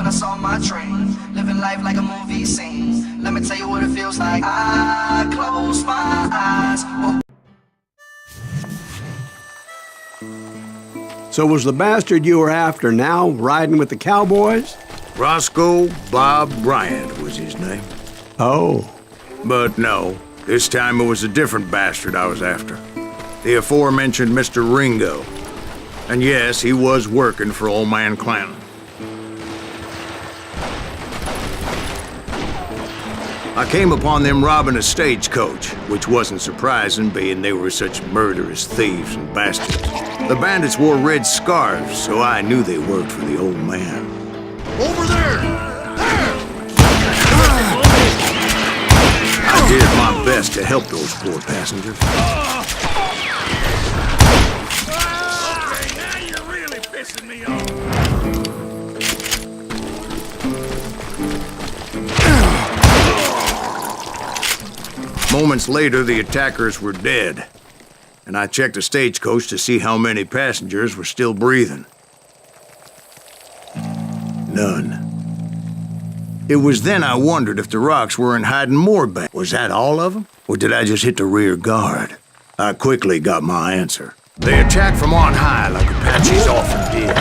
I saw my train, living life like a movie scene. Let me tell you what it feels like. I close my eyes. So was the bastard you were after now riding with the cowboys? Roscoe Bob Bryant was his name. Oh. But no, this time it was a different bastard I was after. The aforementioned Mr. Ringo. And yes, he was working for old man Clanton. I came upon them robbing a stagecoach, which wasn't surprising, being they were such murderous thieves and bastards. The bandits wore red scarves, so I knew they worked for the old man. Over there! I did my best to help those poor passengers. Now you're really pissing me off. Moments later, the attackers were dead, and I checked the stagecoach to see how many passengers were still breathing. None. It was then I wondered if the rocks weren't hiding more bandits. Was that all of them? Or did I just hit the rear guard? I quickly got my answer. They attacked from on high like Apaches often did.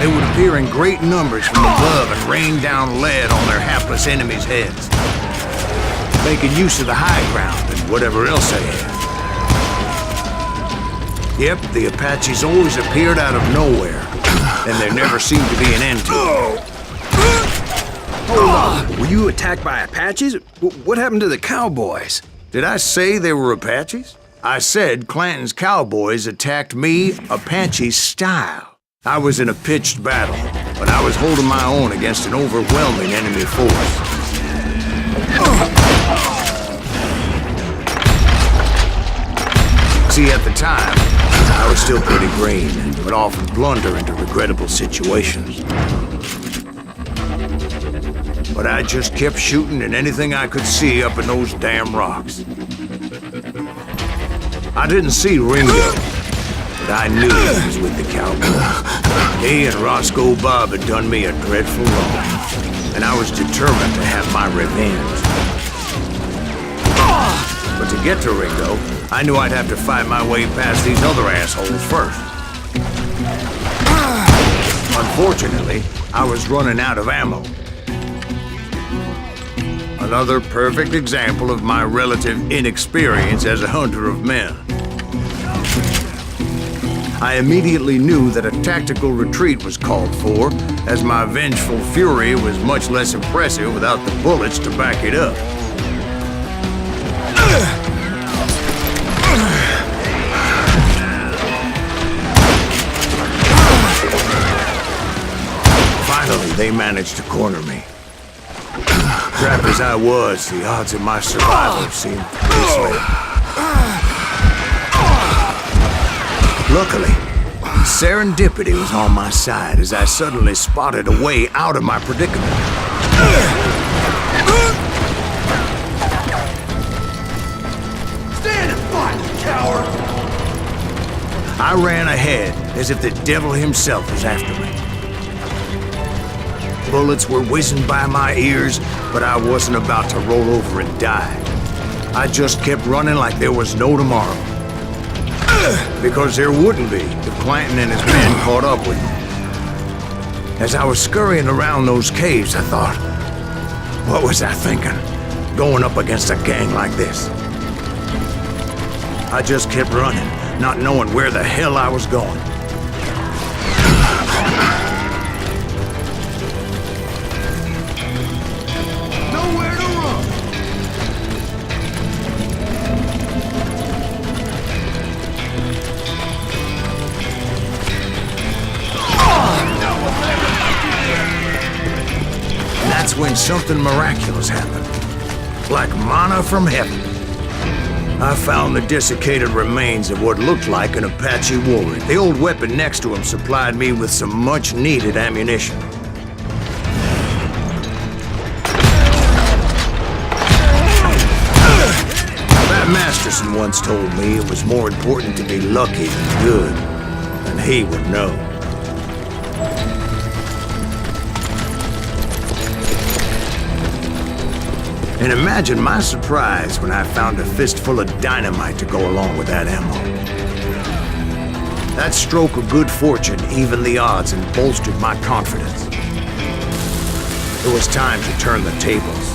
They would appear in great numbers from above and rain down lead on their hapless enemies' heads, making use of the high ground and whatever else they had. Yep, the Apaches always appeared out of nowhere, and there never seemed to be an end to it. Hold on, were you attacked by Apaches? What happened to the cowboys? Did I say they were Apaches? I said Clanton's cowboys attacked me Apache style. I was in a pitched battle, but I was holding my own against an overwhelming enemy force. See, at the time, I was still pretty green and would often blunder into regrettable situations. But I just kept shooting at anything I could see up in those damn rocks. I didn't see Ringo, but I knew he was with the cowboys. He and Roscoe Bob had done me a dreadful wrong, and I was determined to have my revenge. But to get to Ringo, I knew I'd have to fight my way past these other assholes first. Unfortunately, I was running out of ammo. Another perfect example of my relative inexperience as a hunter of men. I immediately knew that a tactical retreat was called for, as my vengeful fury was much less impressive without the bullets to back it up. Finally, they managed to corner me. Trapped as I was, the odds of my survival seemed pretty slim. Luckily, serendipity was on my side as I suddenly spotted a way out of my predicament. Stand and fight, you coward! I ran ahead as if the devil himself was after me. Bullets were whizzing by my ears, but I wasn't about to roll over and die. I just kept running like there was no tomorrow. Because there wouldn't be if Clanton and his men caught up with me. As I was scurrying around those caves, I thought, what was I thinking, going up against a gang like this? I just kept running, not knowing where the hell I was going. Nowhere to run! And that's when something miraculous happened. Like manna from heaven. I found the desiccated remains of what looked like an Apache warrior. The old weapon next to him supplied me with some much-needed ammunition. person once told me it was more important to be lucky than good, and he would know. And imagine my surprise when I found a fistful of dynamite to go along with that ammo. That stroke of good fortune evened the odds and bolstered my confidence. It was time to turn the tables.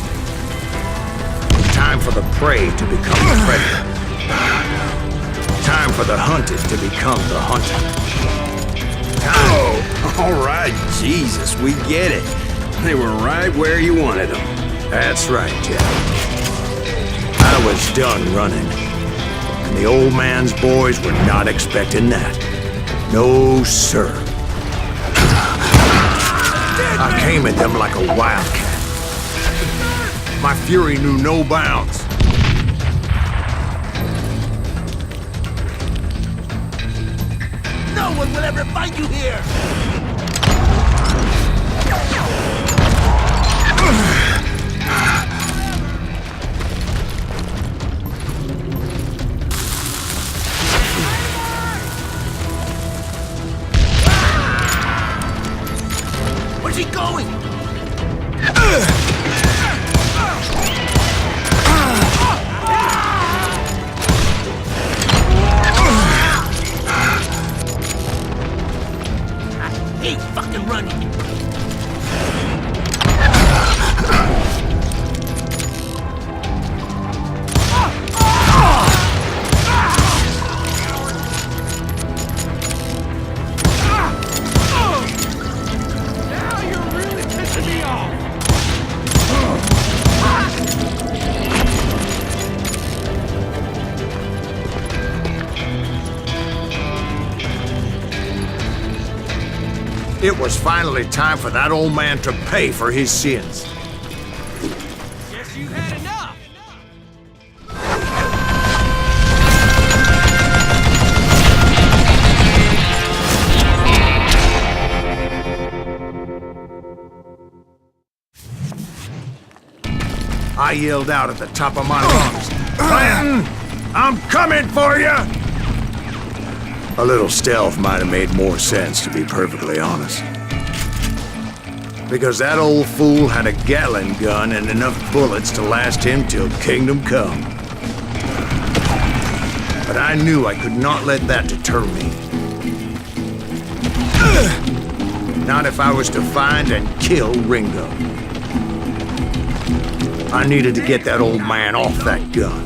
Time for the prey to become the predator. Time for the hunted to become the hunted. All right, Jesus, we get it. They were right where you wanted them. That's right, Jack. I was done running. And the old man's boys were not expecting that. No, sir. I came at them like a wildcat. My fury knew no bounds. No one will ever find you here! Where's he going? I hate fucking running. It was finally time for that old man to pay for his sins. Guess you had enough! I yelled out at the top of my lungs, "Clanton, I'm coming for you!" A little stealth might have made more sense, to be perfectly honest. Because that old fool had a Gatling gun and enough bullets to last him till kingdom come. But I knew I could not let that deter me. Not if I was to find and kill Ringo. I needed to get that old man off that gun.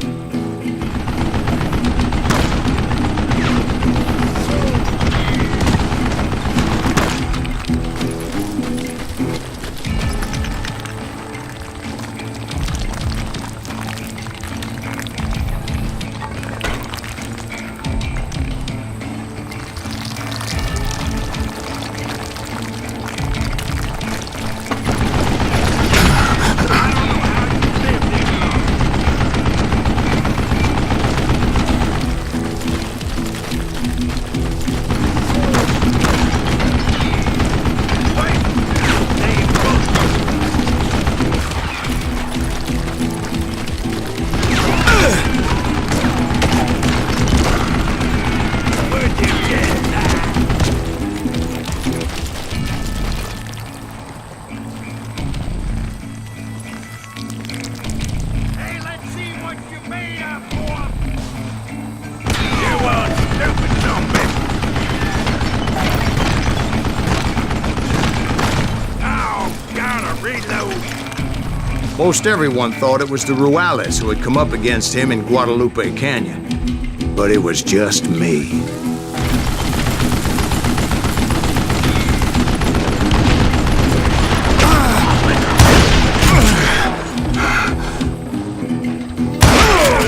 Most everyone thought it was the Ruales who had come up against him in Guadalupe Canyon. But it was just me.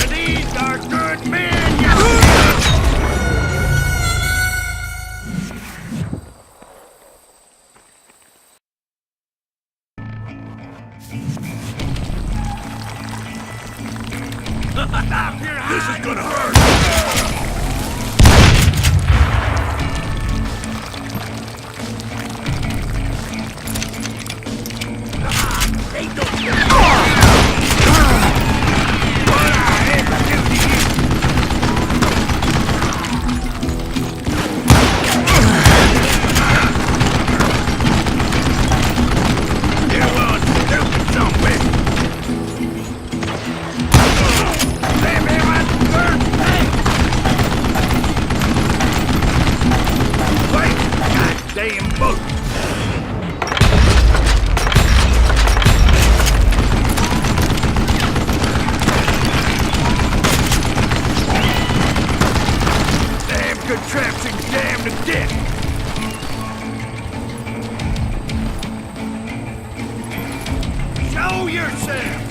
These are good men, you This is gonna hurt! Ain't no... What I had to do to you! yourself!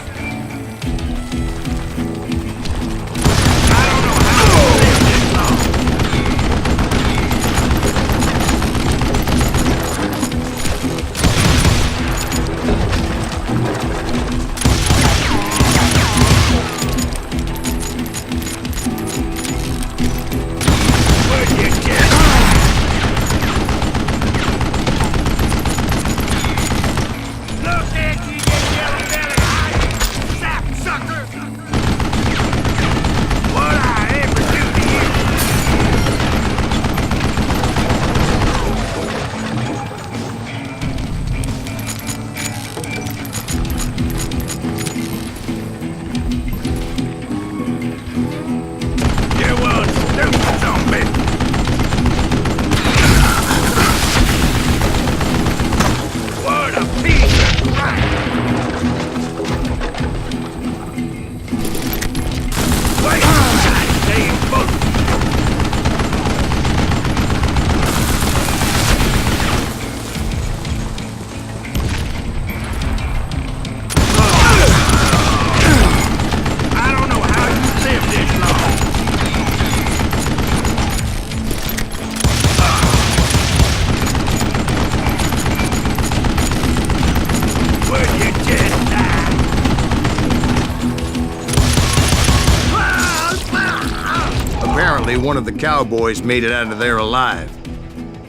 One of the cowboys made it out of there alive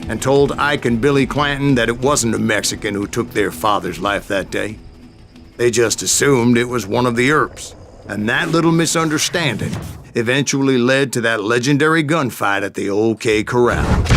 and told Ike and Billy Clanton that it wasn't a Mexican who took their father's life that day. They just assumed it was one of the Earps, and that little misunderstanding eventually led to that legendary gunfight at the OK Corral.